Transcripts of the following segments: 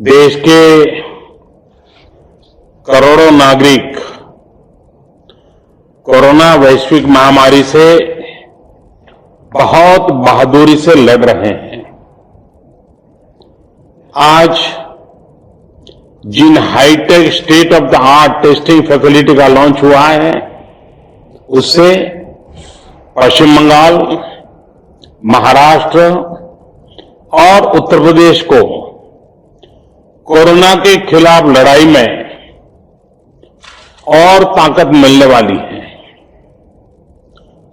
देश के करोड़ों नागरिक कोरोना वैश्विक महामारी से बहुत बहादुरी से लड़ रहे हैं। आज जिन hi-tech state of the art testing facility का लॉन्च हुआ है, उससे पश्चिम बंगाल, महाराष्ट्र और उत्तर प्रदेश को कोरोना के खिलाफ लड़ाई में और ताकत मिलने वाली है।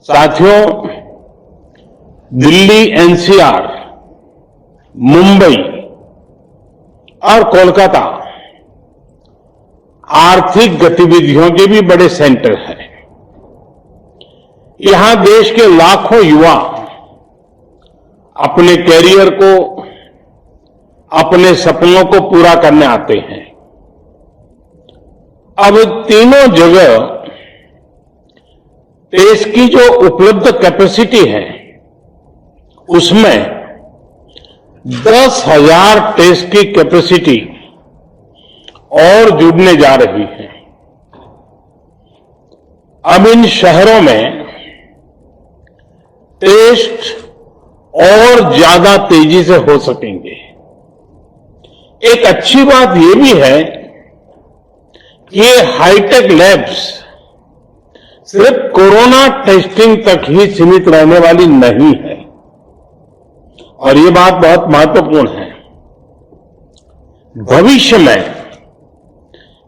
साथियों, दिल्ली, एनसीआर, मुंबई और कोलकाता आर्थिक गतिविधियों के भी बड़े सेंटर हैं। यहां देश के लाखों युवा अपने कैरियर को, अपने सपनों को पूरा करने आते हैं। अब तीनों जगह टेस्ट की जो उपलब्ध कैपेसिटी है, उसमें 10,000 टेस्ट की कैपेसिटी और जुड़ने जा रही है। अब इन शहरों में टेस्ट और ज्यादा तेजी से हो सकेंगे। एक अच्छी बात यह भी है कि ये हाईटेक लैब्स सिर्फ कोरोना टेस्टिंग तक ही सीमित रहने वाली नहीं है, और ये बात बहुत महत्वपूर्ण है। भविष्य में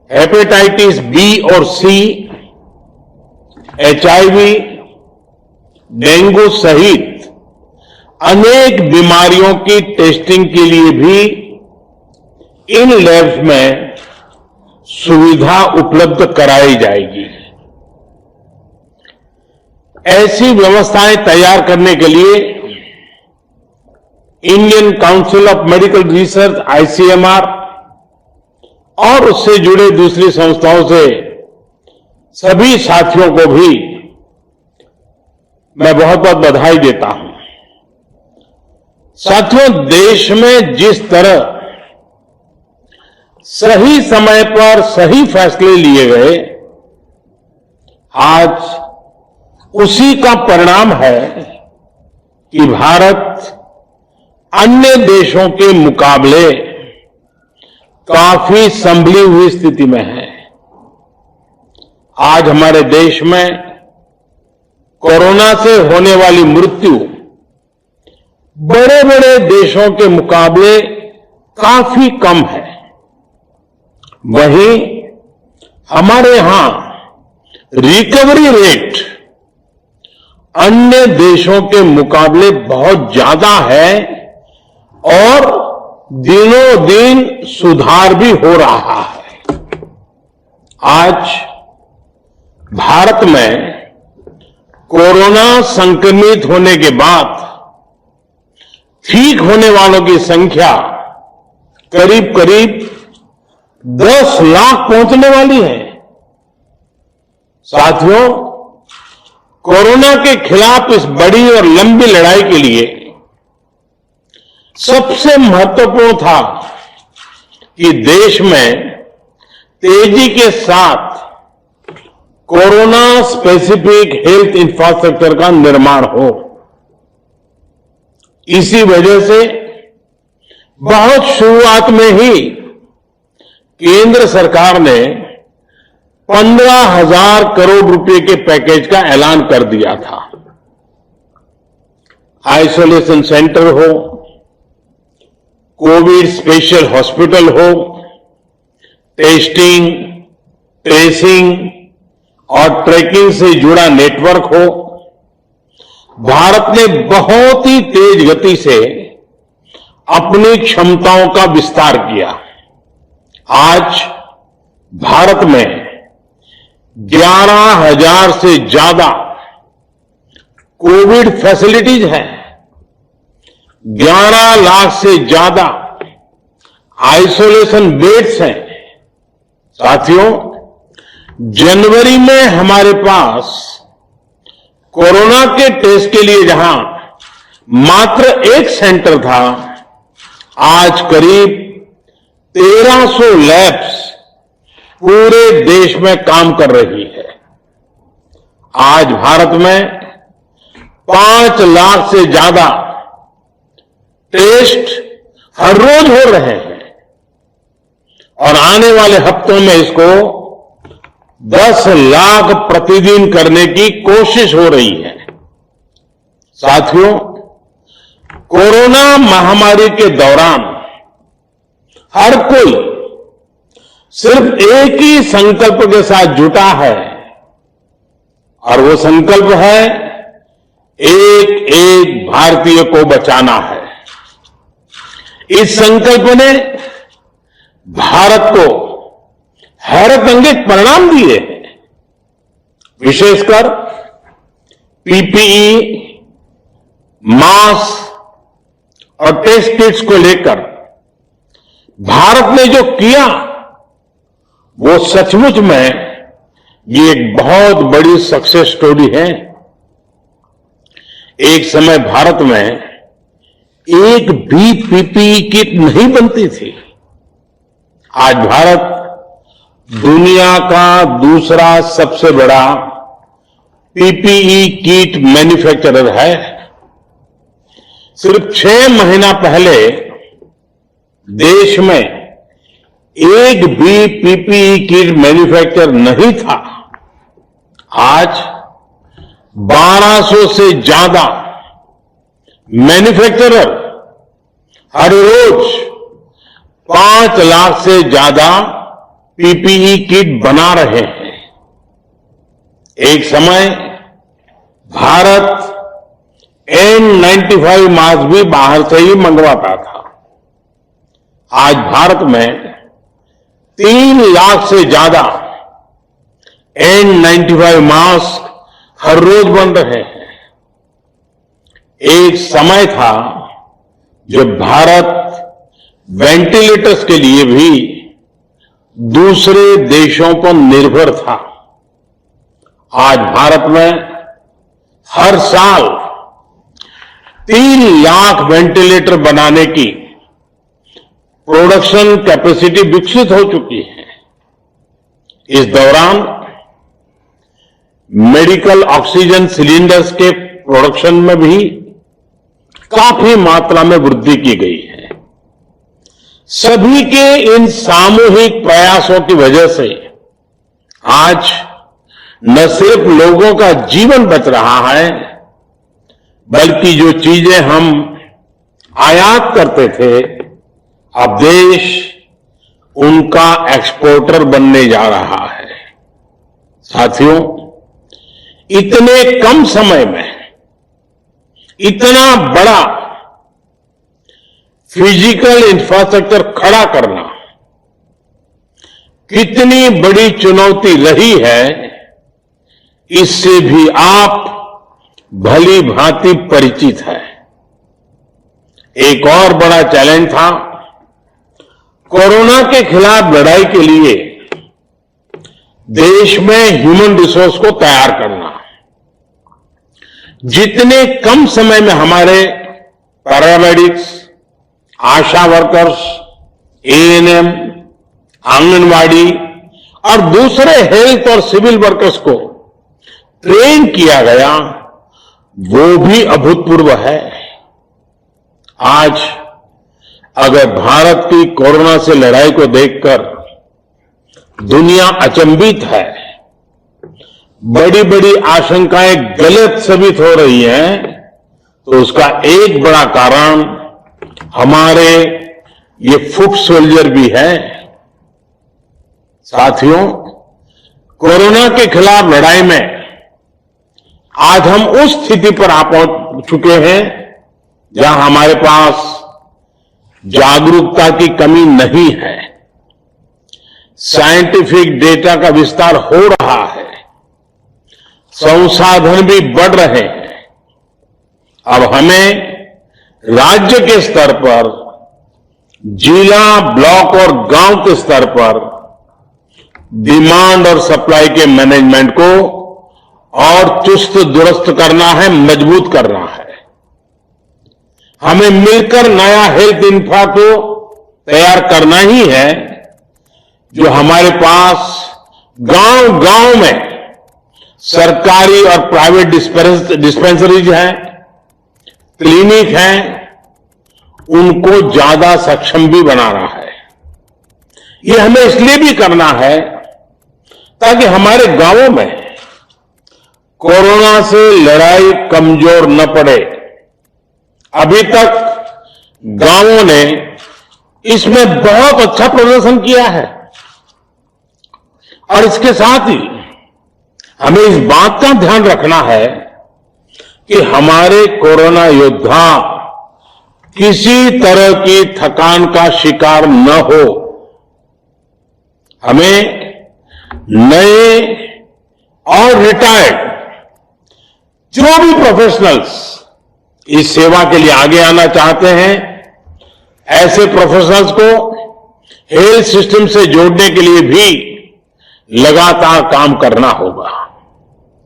हेपेटाइटिस बी और सी, एचआईवी, डेंगू सहित अनेक बीमारियों की टेस्टिंग के लिए भी इन लैब्स में सुविधा उपलब्ध कराई जाएगी। ऐसी व्यवस्थाएं तैयार करने के लिए Indian council of medical research, ICMR, और उससे जुड़े दूसरी संस्थाओं से सभी साथियों को भी मैं बहुत बहुत बधाई देता हूं। साथियों, देश में जिस तरह सही समय पर सही फैसले लिए गए, आज उसी का परिणाम है कि भारत अन्य देशों के मुकाबले काफी संभली हुई स्थिति में है। आज हमारे देश में कोरोना से होने वाली मृत्यु बड़े बड़े देशों के मुकाबले काफी कम है। वहीं हमारे यहां रिकवरी रेट अन्य देशों के मुकाबले बहुत ज्यादा है और दिनों दिन सुधार भी हो रहा है। आज भारत में कोरोना संक्रमित होने के बाद ठीक होने वालों की संख्या करीब करीब 10 लाख पहुंचने वाली है। साथियों, कोरोना के खिलाफ इस बड़ी और लंबी लड़ाई के लिए सबसे महत्वपूर्ण था कि देश में तेजी के साथ कोरोना स्पेसिफिक हेल्थ इंफ्रास्ट्रक्चर का निर्माण हो। इसी वजह से बहुत शुरुआत में ही केंद्र सरकार ने 15,000 करोड़ रुपए के पैकेज का ऐलान कर दिया था। आइसोलेशन सेंटर हो, कोविड स्पेशल हॉस्पिटल हो, टेस्टिंग, ट्रेसिंग और ट्रैकिंग से जुड़ा नेटवर्क हो, भारत ने बहुत ही तेज गति से अपनी क्षमताओं का विस्तार किया। आज भारत में 11,000 से ज्यादा कोविड फैसिलिटीज हैं, 11 लाख से ज्यादा आइसोलेशन बेड्स हैं। साथियों, जनवरी में हमारे पास कोरोना के टेस्ट के लिए जहां मात्र एक सेंटर था, आज करीब 1300 लैब्स पूरे देश में काम कर रही है। आज भारत में 5 लाख से ज्यादा टेस्ट हर रोज हो रहे हैं और आने वाले हफ्तों में इसको 10 लाख प्रतिदिन करने की कोशिश हो रही है। साथियों, कोरोना महामारी के दौरान हर कोई सिर्फ एक ही संकल्प के साथ जुटा है और वो संकल्प है एक एक भारतीय को बचाना है। इस संकल्प ने भारत को हैरतअंगेज परिणाम दिए हैं। विशेषकर पीपीई, मास्क और टेस्ट किट्स को लेकर भारत ने जो किया वो सचमुच में ये एक बहुत बड़ी सक्सेस स्टोरी है। एक समय भारत में एक भी पीपीई किट नहीं बनती थी। आज भारत दुनिया का दूसरा सबसे बड़ा पीपीई किट मैन्युफैक्चरर है। सिर्फ 6 महीना पहले देश में एक भी पीपीई किट मैन्युफैक्चर नहीं था। आज 1200 से ज्यादा मैन्युफैक्चरर हर रोज 5 लाख से ज्यादा पीपीई किट बना रहे हैं। एक समय भारत N95 मास्क भी बाहर से ही मंगवाता था। आज भारत में 3 लाख से ज्यादा N95 मास्क हर रोज बन रहे हैं। एक समय था जब भारत वेंटिलेटर्स के लिए भी दूसरे देशों पर निर्भर था। आज भारत में हर साल 3 लाख वेंटिलेटर बनाने की प्रोडक्शन कैपेसिटी विकसित हो चुकी है। इस दौरान मेडिकल ऑक्सीजन सिलेंडर्स के प्रोडक्शन में भी काफी मात्रा में वृद्धि की गई है। सभी के इन सामूहिक प्रयासों की वजह से आज न सिर्फ लोगों का जीवन बच रहा है, बल्कि जो चीजें हम आयात करते थे, अब देश उनका एक्सपोर्टर बनने जा रहा है। साथियों, इतने कम समय में इतना बड़ा फिजिकल इंफ्रास्ट्रक्चर खड़ा करना कितनी बड़ी चुनौती रही है, इससे भी आप भली भांति परिचित है। एक और बड़ा चैलेंज था कोरोना के खिलाफ लड़ाई के लिए देश में ह्यूमन रिसोर्स को तैयार करना। जितने कम समय में हमारे पैरामेडिक्स, आशा वर्कर्स, एएनएम, आंगनवाड़ी और दूसरे हेल्थ और सिविल वर्कर्स को ट्रेन किया गया, वो भी अभूतपूर्व है। आज अगर भारत की कोरोना से लड़ाई को देखकर दुनिया अचंभित है, बड़ी बड़ी आशंकाएं गलत साबित हो रही हैं, तो उसका एक बड़ा कारण हमारे ये फुट सोल्जर भी है। साथियों, कोरोना के खिलाफ लड़ाई में आज हम उस स्थिति पर आ पहुंच चुके हैं जहां हमारे पास जागरूकता की कमी नहीं है। साइंटिफिक डेटा का विस्तार हो रहा है, संसाधन भी बढ़ रहे हैं। अब हमें राज्य के स्तर पर, जिला, ब्लॉक और गांव के स्तर पर डिमांड और सप्लाई के मैनेजमेंट को और चुस्त दुरुस्त करना है, मजबूत करना है। हमें मिलकर नया हेल्थ इंफ्रा को तैयार करना ही है जो हमारे पास गांव गांव में सरकारी और प्राइवेट डिस्पेंसरीज हैं, क्लिनिक हैं, उनको ज्यादा सक्षम भी बना रहा है। ये हमें इसलिए भी करना है ताकि हमारे गांवों में कोरोना से लड़ाई कमजोर न पड़े। अभी तक गांवों ने इसमें बहुत अच्छा प्रदर्शन किया है और इसके साथ ही हमें इस बात का ध्यान रखना है कि हमारे कोरोना योद्धा किसी तरह की थकान का शिकार न हो। हमें नए और रिटायर्ड जो भी प्रोफेशनल्स इस सेवा के लिए आगे आना चाहते हैं, ऐसे प्रोफेशनल्स को हेल्थ सिस्टम से जोड़ने के लिए भी लगातार काम करना होगा।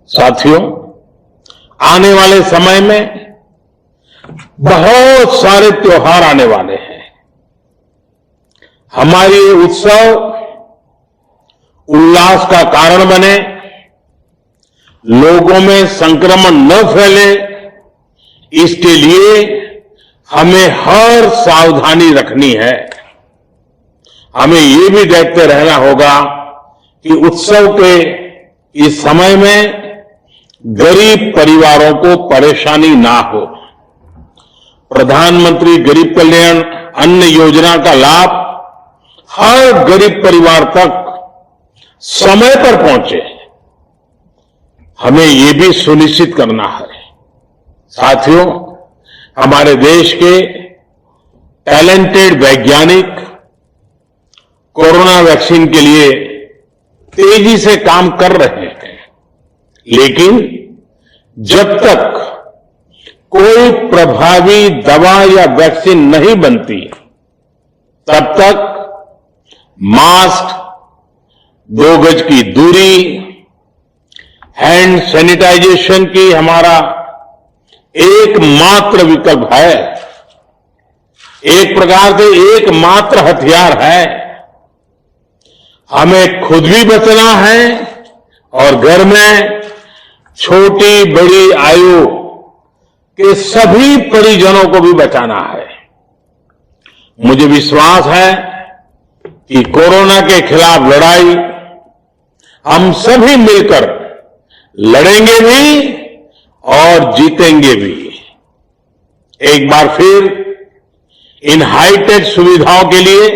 साथियों, आने वाले समय में बहुत सारे त्योहार आने वाले हैं। हमारे उत्सव उल्लास का कारण बने, लोगों में संक्रमण न फैले, इसके लिए हमें हर सावधानी रखनी है। हमें ये भी देखते रहना होगा कि उत्सव के इस समय में गरीब परिवारों को परेशानी ना हो। प्रधानमंत्री गरीब कल्याण अन्न योजना का लाभ हर गरीब परिवार तक समय पर पहुंचे, हमें ये भी सुनिश्चित करना है। साथियों, हमारे देश के टैलेंटेड वैज्ञानिक कोरोना वैक्सीन के लिए तेजी से काम कर रहे हैं, लेकिन जब तक कोई प्रभावी दवा या वैक्सीन नहीं बनती, तब तक मास्क, 2 गज की दूरी, हैंड सैनिटाइजेशन की हमारा एकमात्र विकल्प है, एक प्रकार से एकमात्र हथियार है। हमें खुद भी बचना है और घर में छोटी बड़ी आयु के सभी परिजनों को भी बचाना है। मुझे विश्वास है कि कोरोना के खिलाफ लड़ाई हम सभी मिलकर लड़ेंगे भी और जीतेंगे भी। एक बार फिर इन हाईटेक सुविधाओं के लिए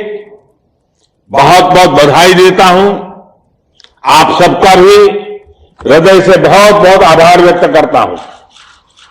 बहुत बहुत बधाई देता हूं। आप सबका भी हृदय से बहुत बहुत आभार व्यक्त करता हूं।